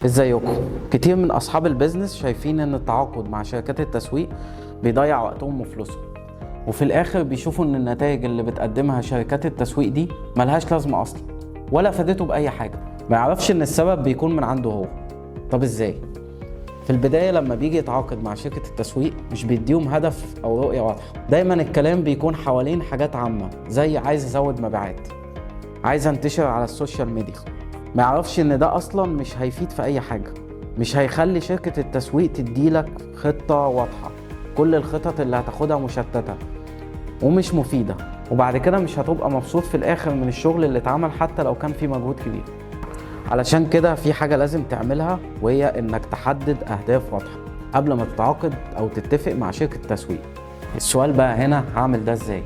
ازيكم؟ كتير من اصحاب البيزنس شايفين ان التعاقد مع شركات التسويق بيضيع وقتهم وفلوسهم، وفي الاخر بيشوفوا ان النتائج اللي بتقدمها شركات التسويق دي ملهاش لازمة اصلا ولا فادته باي حاجة. ما يعرفش ان السبب بيكون من عنده هو. طب ازاي؟ في البداية لما بيجي يتعاقد مع شركة التسويق مش بيديهم هدف او رؤية واضحة، دايما الكلام بيكون حوالين حاجات عامة زي عايز ازود مبيعات، عايز انتشر على السوشيال ميديا. ما يعرفش ان ده اصلا مش هيفيد في اي حاجة، مش هيخلي شركة التسويق تديلك خطة واضحة. كل الخطط اللي هتاخدها مشتتة ومش مفيدة، وبعد كده مش هتبقى مبسوط في الاخر من الشغل اللي اتعمل حتى لو كان فيه مجهود كبير. علشان كده في حاجة لازم تعملها، وهي انك تحدد اهداف واضحة قبل ما تتعاقد او تتفق مع شركة تسويق. السؤال بقى هنا، هعمل ده ازاي؟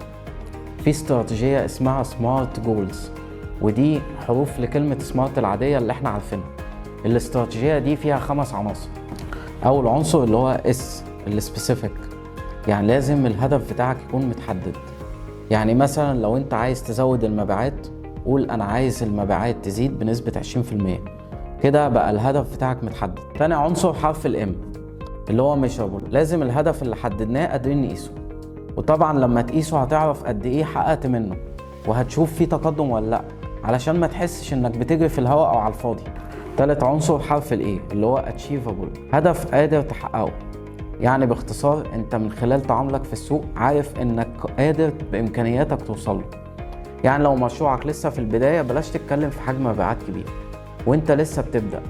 في استراتيجية اسمها سمارت جولز، ودي حروف لكلمة سمارت العادية اللي احنا عارفينها. الاستراتيجية دي فيها 5 عناصر. أول عنصر اللي هو اس، السبيسيفيك، يعني لازم الهدف بتاعك يكون متحدد. يعني مثلا لو انت عايز تزود المبيعات، قول انا عايز المبيعات تزيد بنسبة 20%. كده بقى الهدف بتاعك متحدد. تاني عنصر حرف الام اللي هو ميجرابل، لازم الهدف اللي حددناه قادرين نقيسه، وطبعا لما تقيسه هتعرف قد ايه حققت منه، وهتشوف فيه تقدم ولا لا، علشان ما تحسش انك بتجري في الهواء او على الفاضي. تالت عنصر حرف الايه اللي هو achievable، هدف قادر تحققه. يعني باختصار انت من خلال تعاملك في السوق عارف انك قادر بامكانياتك توصل له. يعني لو مشروعك لسه في البداية بلاش تتكلم في حجم مبيعات كبير وانت لسه بتبدأ،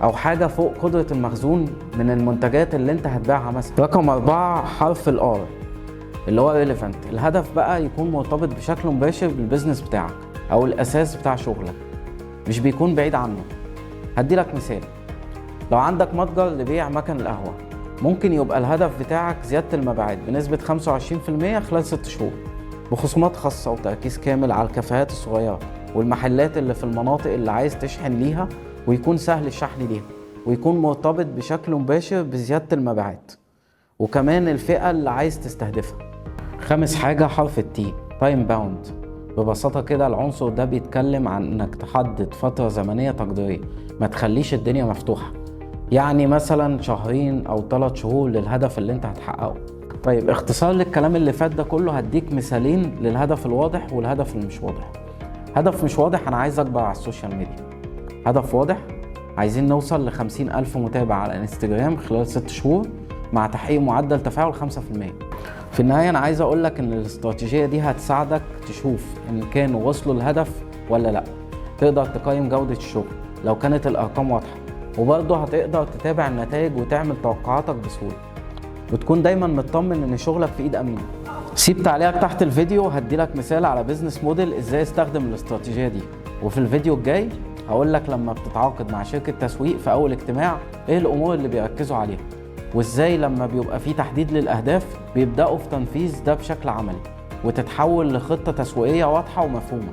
او حاجة فوق قدرة المخزون من المنتجات اللي انت هتبيعها مثلا. رقم 4 حرف الار اللي هو relevant، الهدف بقى يكون مرتبط بشكل مباشر بالبيزنس بتاعك او الاساس بتاع شغلك، مش بيكون بعيد عنه. هديلك مثال، لو عندك متجر لبيع مكن القهوة، ممكن يبقى الهدف بتاعك زيادة المبيعات بنسبة 25% خلال 6 شهور، بخصومات خاصة وتركيز كامل على الكافيهات الصغيرة والمحلات اللي في المناطق اللي عايز تشحن ليها، ويكون سهل الشحن ليها، ويكون مرتبط بشكل مباشر بزيادة المبيعات وكمان الفئة اللي عايز تستهدفها. خامس حاجة حرف التي، تايم باوند. ببساطة كده العنصر ده بيتكلم عن انك تحدد فترة زمنية تقديرية، ما تخليش الدنيا مفتوحة. يعني مثلا 2 أو 3 شهور للهدف اللي انت هتحققه. طيب اختصار للكلام اللي فات ده كله، هديك مثالين للهدف الواضح والهدف اللي مش واضح. هدف مش واضح، انا عايز اكبر على السوشيال ميديا. هدف واضح، عايزين نوصل ل50,000 متابع على انستجرام خلال 6 شهور مع تحقيق معدل تفاعل 5%. في النهاية أنا عايز أقولك إن الاستراتيجية دي هتساعدك تشوف إن كانوا وصلوا الهدف ولا لأ. تقدر تقيم جودة الشغل لو كانت الأرقام واضحة، وبرضه هتقدر تتابع النتائج وتعمل توقعاتك بسهولة، وتكون دايما مطمن إن شغلك في إيد أمينة. سيب تعليقك تحت الفيديو، هديلك مثال على بيزنس موديل إزاي استخدم الاستراتيجية دي. وفي الفيديو الجاي هقولك لما بتتعاقد مع شركة تسويق في أول اجتماع إيه الأمور اللي بيركزوا عليها، وازاي لما بيبقى في تحديد للأهداف بيبدأوا في تنفيذ ده بشكل عملي، وتتحول لخطة تسويقية واضحة ومفهومة.